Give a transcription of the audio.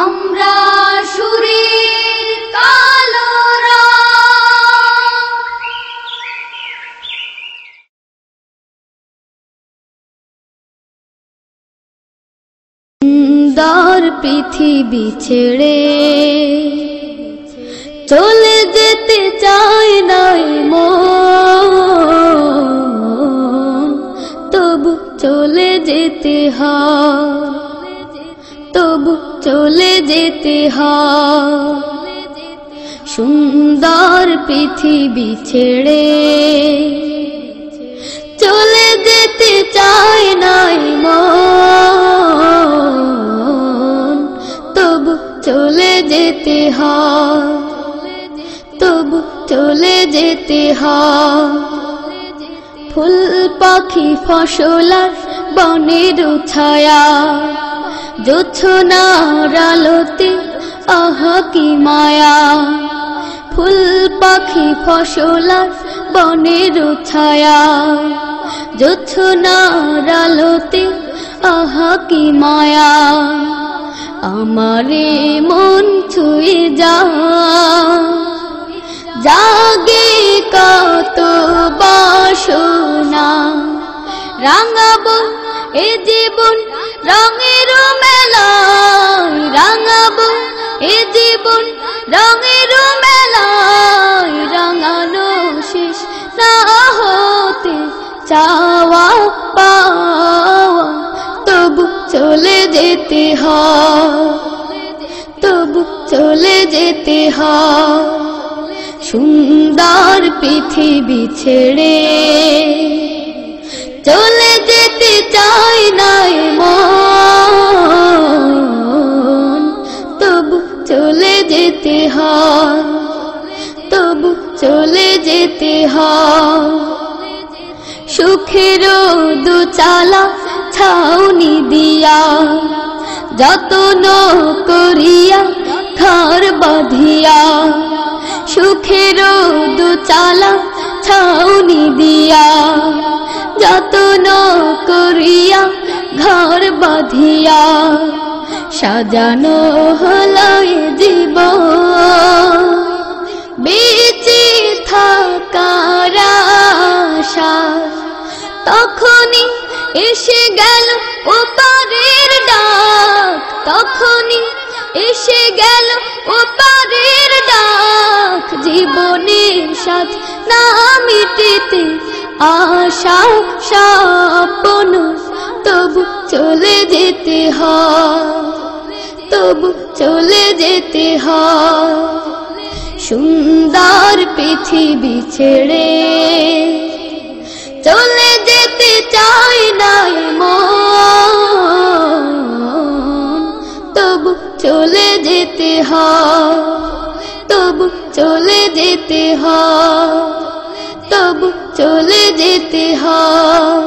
আমরা সুরের কালো সুন্দর পৃথিবী ছেড়ে চলে যেতে চায় নাই মন, তবু চলে যেতে হয়, তবু চলে যেতে হয়। সুন্দর পৃথিবী ছেড়ে চলে যেতে চায় নাই মন, তবু চলে যেতে হয়, তবু চলে যেতে হয়। ফুল পাখি ফসলার বনের ছায়া, জোছনার আলোতে আহা কি মায়া। ফুল পাখি ফসলার বনের ছায়া, জোছনার আলোতে আহা কি মায়া। আমারে মন ছুঁয়ে যায়, জাগে কত বাসনা। রাঙাবো এ জীবন রঙের মেলায়, রাঙাবো এ জীবন রঙের মেলায়। রাঙানো শেষ না হতে চাওয়া পাওয়া, তবু চলে যেতে হয়, তবু চলে যেতে হয়। সুন্দর পৃথিবী ছেড়ে চলে যেতে চায় নাই মন, তবু চলে যেতে হয়, তবু চলে যেতে হয়। সুখের দুচালা ছাউনি দিয়া, যত্ন করিয়া ঘর বাঁধিয়া। সুখের দুচালা ছাউনি দিয়া, যত্ন করিয়া ঘর বাঁধিয়া। সাজানো হলো এ জীবন বেঁচে থাকার আশায়, তখনই এসে গেল ওপারের ডাক, তখনই এসে গেল ওপারের ডাক। জীবনের সাথ না মিটিতে আশা স্বপ্ন, তবু চলে যেতে হয়, তবু চলে যেতে হয়। সুন্দর পৃথিবী ছেড়ে চলে যেতে চায় নাই মন, তবু চলে যেতে হয়, তবু চলে যেতে হয়, তবু চলে যেতে হয়।